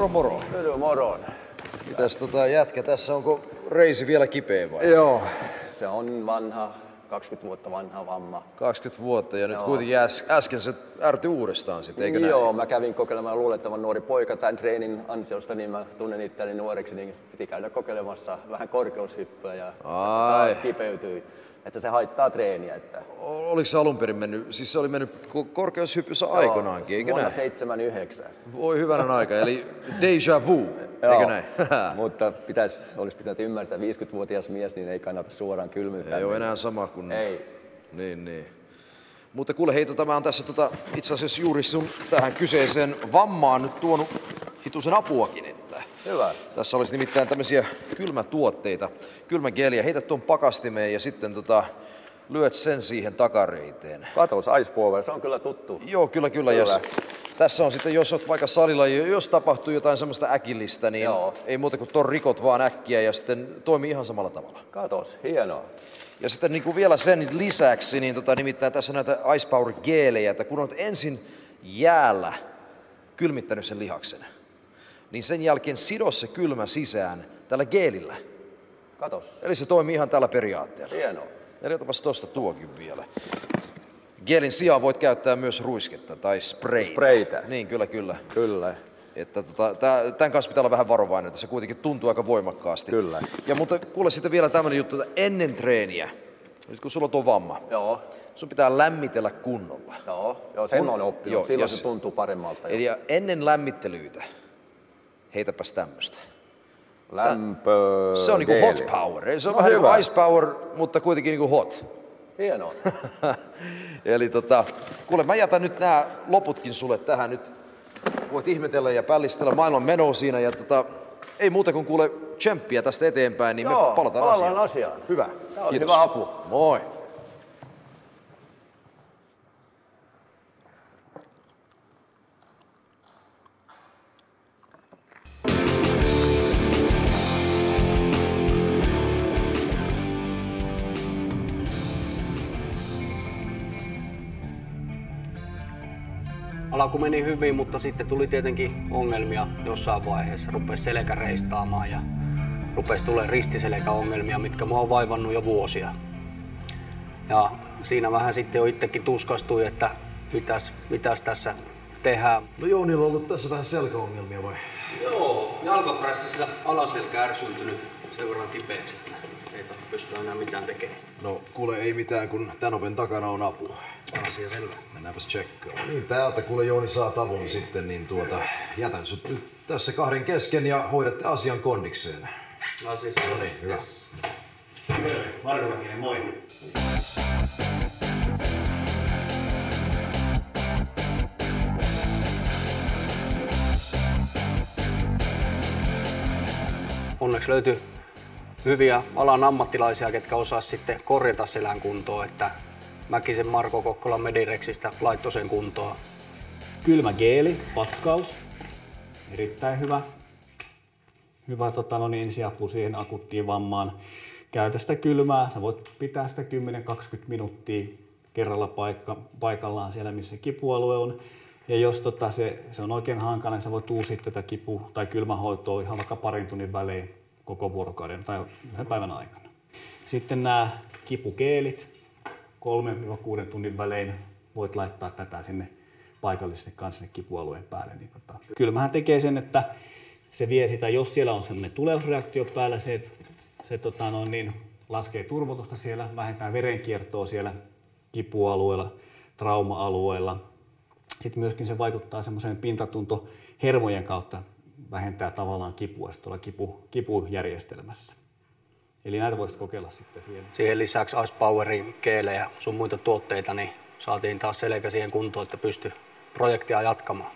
Moro moro. Moro. Mitäs jätkä tässä, onko reisi vielä kipeä vai? Joo, se on vanha, 20 vuotta vanha vamma. 20 vuotta ja nyt kuitenkin äsken se ärtyi uudestaan sitten, eikö näin? Joo, mä kävin kokeilemaan luulettavan nuori poika tämän treenin ansiosta, niin mä tunnen itseäni nuoreksi, niin piti käydä kokeilemassa vähän korkeushyppyä ja taas kipeytyi. Että se haittaa treeniä. Että... Oliko se alun perin mennyt, siis se oli mennyt korkeushyppyssä aikoinaankin, eikö näin? 79. Voi hyvänen aika, eli déjà vu, eikö näin? Mutta olisi pitänyt ymmärtää, 50-vuotias mies, niin ei kannata suoraan kylmyyttää. Ei ole enää sama kuin... Ei. Niin. Mutta kuule, hei, mä oon tässä itse asiassa juuri sun tähän kyseiseen vammaan nyt tuonut hitusen apuakin, että... Hyvä. Tässä olisi nimittäin tämmöisiä kylmätuotteita, kylmägeliä. Heität tuon pakastimeen ja sitten lyöt sen siihen takareiteen. Katos, Ice Power, se on kyllä tuttu. Joo, kyllä. Ja tässä on sitten, jos olet vaikka salilla, jos tapahtuu jotain semmoista äkillistä, niin ei muuta kuin ton rikot vaan äkkiä ja sitten toimii ihan samalla tavalla. Katos, hienoa. Ja sitten niin kuin vielä sen lisäksi, niin nimittäin tässä on näitä Ice Power geelejä, että kun olet ensin jäällä kylmittänyt sen lihaksen, niin sen jälkeen sido se kylmä sisään tällä geelillä. Katos. Eli se toimii ihan tällä periaatteella. Hienoa. Eli otapas tosta tuokin vielä. Geelin sijaan voit käyttää myös ruisketta tai sprayta. Sprayta. Niin, kyllä. Kyllä. Että tämän kanssa pitää olla vähän varovainen, että se kuitenkin tuntuu aika voimakkaasti. Kyllä. Ja mutta kuule sitten vielä tämmönen juttu, että ennen treeniä, nyt kun sulla on tuo vamma, sun pitää lämmitellä kunnolla. Joo, sen on oppinut. Silloin se tuntuu paremmalta. Eli ännen lämmittelyitä, heitäpäs tämmöstä. Se on niinku hot power. Se on vähän niinku ice power, mutta kuitenkin niinku hot. Hienoa. Eli kuule, mä jätän nyt nämä loputkin sulle tähän nyt. Voit ihmetellä ja pällistellä maailman menoa siinä ja ei muuta kuin kuule tsemppiä tästä eteenpäin, niin me palataan asiaan. Hyvä. Tämä oli Kiitos. hyvä apu. Moi. Alku meni hyvin, mutta sitten tuli tietenkin ongelmia jossain vaiheessa. Rupesi selkä reistaamaan ja rupesi tulemaan ristiselkäongelmia, mitkä mua on vaivannut jo vuosia. Ja siinä vähän sitten jo itsekin tuskastui, että mitäs tässä tehdään. No Jounilla on ollut tässä vähän selkäongelmia vai? Joo, jalkaprässissä alaselkä ärsyyntynyt sen verran kipeäksi, että ei pysty enää mitään tekemään. No kuule, ei mitään, kun tän oven takana on apua. Asia selvä. Mennäänpäs tsekkaan. Niin täältä kuule Jouni saa tavun sitten, niin jätän sut nyt tässä kahden kesken ja hoidatte asian kondikseen. Asia selvä. No niin, hyvä. Marko Mäkinen, moi. Onneksi löytyi hyviä alan ammattilaisia, ketkä osaa sitten korjata selän kuntoon, että Mäkisen Marko Kokkola Medirexistä laittoi sen kuntoon. Kylmä geeli, pakkaus. Erittäin hyvä. Hyvä ensiapu siihen akuuttiin vammaan. Käytä sitä kylmää. Sä voit pitää sitä 10-20 minuuttia kerralla paikallaan siellä, missä kipualue on. Ja jos se on oikein hankala, niin sä voit uusia tätä kipu- tai kylmähoitoa ihan vaikka parin tunnin välein koko vuorokauden tai yhden päivän aikana. Sitten nämä kipukeelit. 3-6 tunnin välein voit laittaa tätä sinne paikallisesti kanssa sinne kipualueen päälle. Niin kylmähän tekee sen, että se vie sitä, jos siellä on sellainen tulehdusreaktio päällä, se laskee turvotusta siellä, vähentää verenkiertoa siellä kipualueella, trauma-alueella. Sitten myöskin se vaikuttaa semmoiseen pintatuntohermojen kautta, vähentää tavallaan kipua tuolla kipujärjestelmässä. Eli näitä voisit kokeilla sitten siellä. Siihen lisäksi Ice Powerin geelejä ja sun muita tuotteita, niin saatiin taas selkä siihen kuntoon, että pystyi projektia jatkamaan.